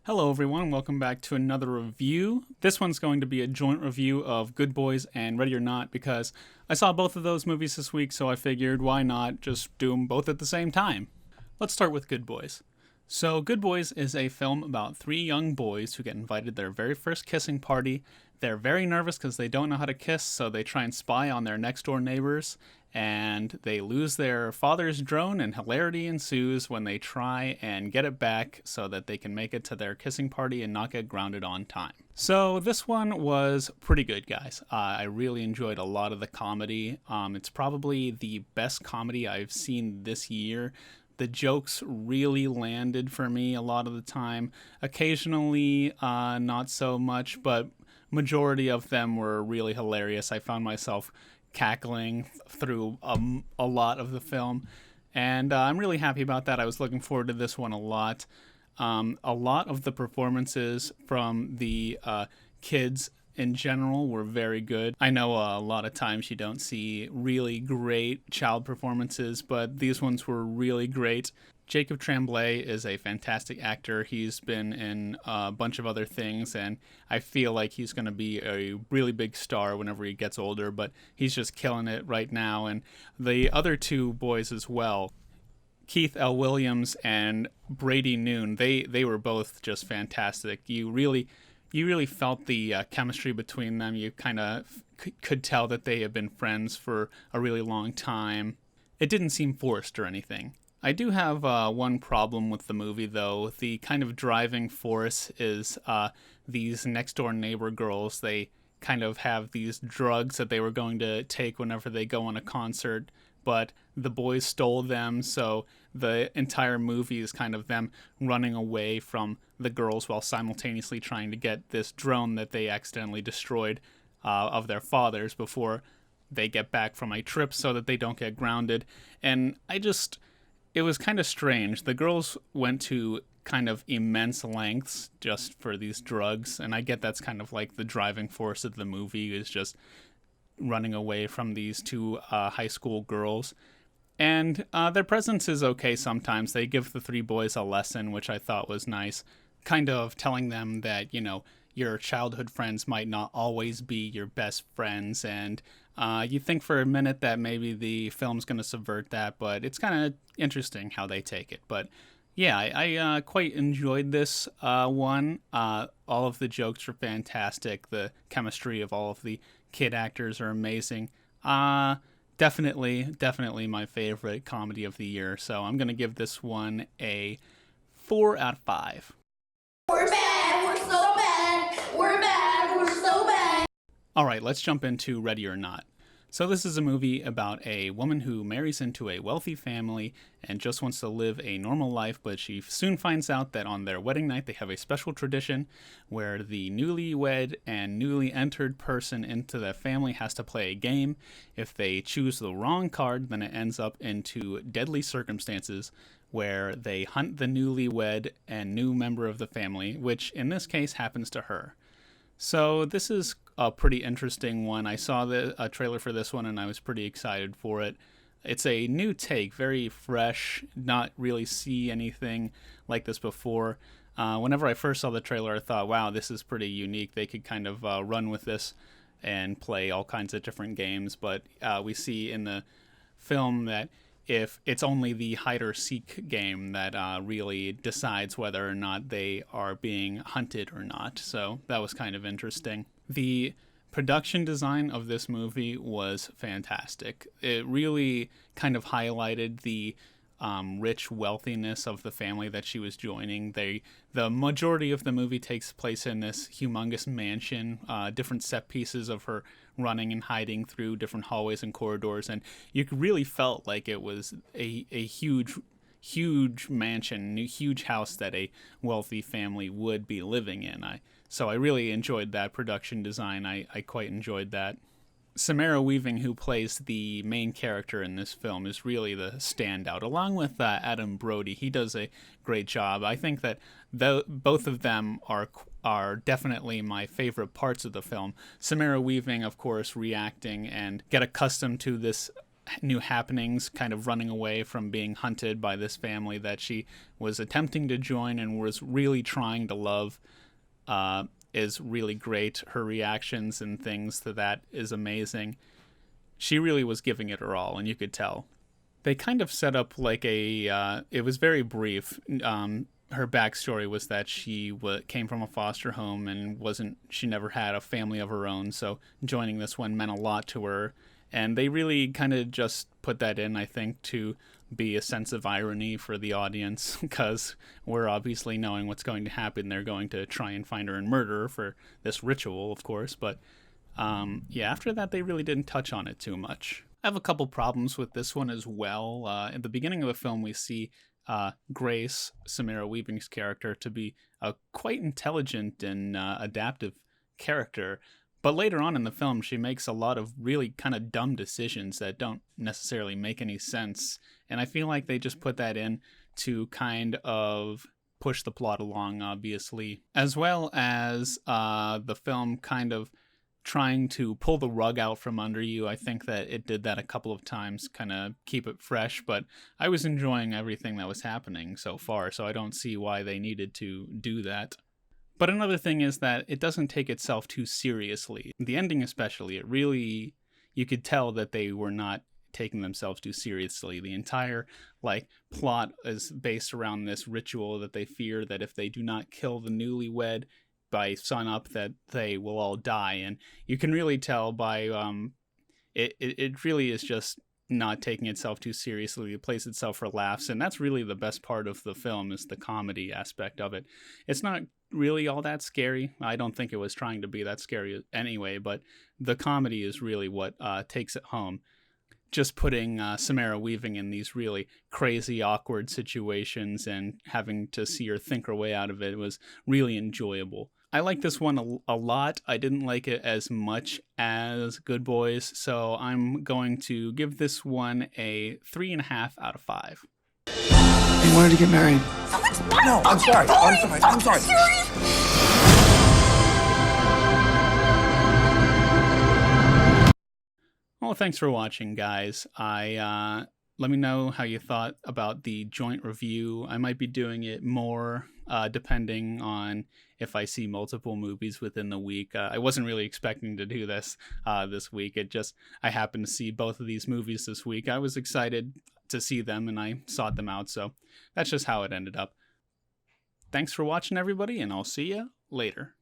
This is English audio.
Hello everyone, welcome back to another review. This one's going to be a joint review of Good Boys and Ready or Not because I saw both of those movies this week, so I figured why not just do them both at the same time. Let's start with Good Boys. So, Good Boys is a film about three young boys who get invited to their very first kissing party. They're very nervous because they don't know how to kiss, so they try and spy on their next door neighbors, and they lose their father's drone, and hilarity ensues when they try and get it back so that they can make it to their kissing party and not get grounded on time. So, this one was pretty good, guys. I really enjoyed a lot of the comedy. It's probably the best comedy I've seen this year. The jokes really landed for me a lot of the time. Occasionally, not so much, but majority of them were really hilarious. I found myself cackling through a lot of the film, and I'm really happy about that. I was looking forward to this one a lot. A lot of the performances from the kids in general were very good. I know a lot of times you don't see really great child performances, but these ones were really great. Jacob Tremblay is a fantastic actor. He's been in a bunch of other things, and I feel like he's going to be a really big star whenever he gets older, but he's just killing it right now. And the other two boys as well, Keith L. Williams and Brady Noon, they were both just fantastic. You really felt the chemistry between them. You kind of could tell that they had been friends for a really long time. It didn't seem forced or anything. I do have one problem with the movie, though. The kind of driving force is these next door neighbor girls. They kind of have these drugs that they were going to take whenever they go on a concert, but the boys stole them, so the entire movie is kind of them running away from the girls while simultaneously trying to get this drone that they accidentally destroyed of their father's before they get back from a trip so that they don't get grounded. And it was kind of strange. The girls went to kind of immense lengths just for these drugs, and I get that's kind of like the driving force of the movie is just running away from these two high school girls. And their presence is okay sometimes. They give the three boys a lesson, which I thought was nice, kind of telling them that, your childhood friends might not always be your best friends, and you think for a minute that maybe the film's going to subvert that, but it's kind of interesting how they take it. But yeah, I quite enjoyed this one. All of the jokes are fantastic. The chemistry of all of the kid actors are amazing. Definitely my favorite comedy of the year. So I'm going to give this one a 4 out of 5. We're bad, we're so bad, we're bad, we're so bad. All right, let's jump into Ready or Not. So this is a movie about a woman who marries into a wealthy family and just wants to live a normal life, but she soon finds out that on their wedding night they have a special tradition where the newlywed and newly entered person into the family has to play a game. If they choose the wrong card, then it ends up into deadly circumstances where they hunt the newlywed and new member of the family, which in this case happens to her. So this is a pretty interesting one. I saw a trailer for this one and I was pretty excited for it. It's a new take, very fresh, not really see anything like this before. Whenever I first saw the trailer, I thought, wow, this is pretty unique. They could kind of run with this and play all kinds of different games, but we see in the film that if it's only the hide or seek game that really decides whether or not they are being hunted or not. So that was kind of interesting. The production design of this movie was fantastic. It really kind of highlighted the rich wealthiness of the family that she was joining. The majority of the movie takes place in this humongous mansion, different set pieces of her running and hiding through different hallways and corridors, and you really felt like it was a huge mansion, a huge house that a wealthy family would be living in. So I really enjoyed that production design. I quite enjoyed that. Samara Weaving, who plays the main character in this film, is really the standout, along with Adam Brody. He does a great job. I think that both of them are definitely my favorite parts of the film. Samara Weaving, of course, reacting and get accustomed to this new happenings, kind of running away from being hunted by this family that she was attempting to join and was really trying to love, is really great. Her reactions and things to that is amazing. She really was giving it her all, and you could tell. They kind of set up like it was very brief. Her backstory was that she came from a foster home and she never had a family of her own, so joining this one meant a lot to her. And they really kind of just put that in, I think, to be a sense of irony for the audience, because we're obviously knowing what's going to happen. They're going to try and find her and murder her for this ritual, of course, but yeah, after that, they really didn't touch on it too much. I have a couple problems with this one as well. At the beginning of the film, we see Grace, Samara Weaving's character, to be a quite intelligent and adaptive character. But later on in the film, she makes a lot of really kind of dumb decisions that don't necessarily make any sense. And I feel like they just put that in to kind of push the plot along, obviously. As well as the film kind of trying to pull the rug out from under you. I think that it did that a couple of times, kind of keep it fresh, but I was enjoying everything that was happening so far, so I don't see why they needed to do that. But another thing is that it doesn't take itself too seriously. The ending especially, you could tell that they were not taking themselves too seriously. The entire plot is based around this ritual that they fear that if they do not kill the newlywed by sunup, that they will all die. And you can really tell by it really is just not taking itself too seriously. It plays itself for laughs, and that's really the best part of the film, is the comedy aspect of it. It's not really all that scary. I don't think it was trying to be that scary anyway, but the comedy is really what takes it home. Just putting Samara Weaving in these really crazy, awkward situations and having to see her think her way out of it was really enjoyable. I like this one a lot. I didn't like it as much as Good Boys, so I'm going to give this one a 3.5 out of 5. He wanted to get married. No, I'm sorry. I'm sorry. Well, thanks for watching, guys. Let me know how you thought about the joint review. I might be doing it more depending on if I see multiple movies within the week. I wasn't really expecting to do this this week. I happened to see both of these movies this week. I was excited to see them, and I sought them out, so that's just how it ended up. Thanks for watching, everybody, and I'll see you later.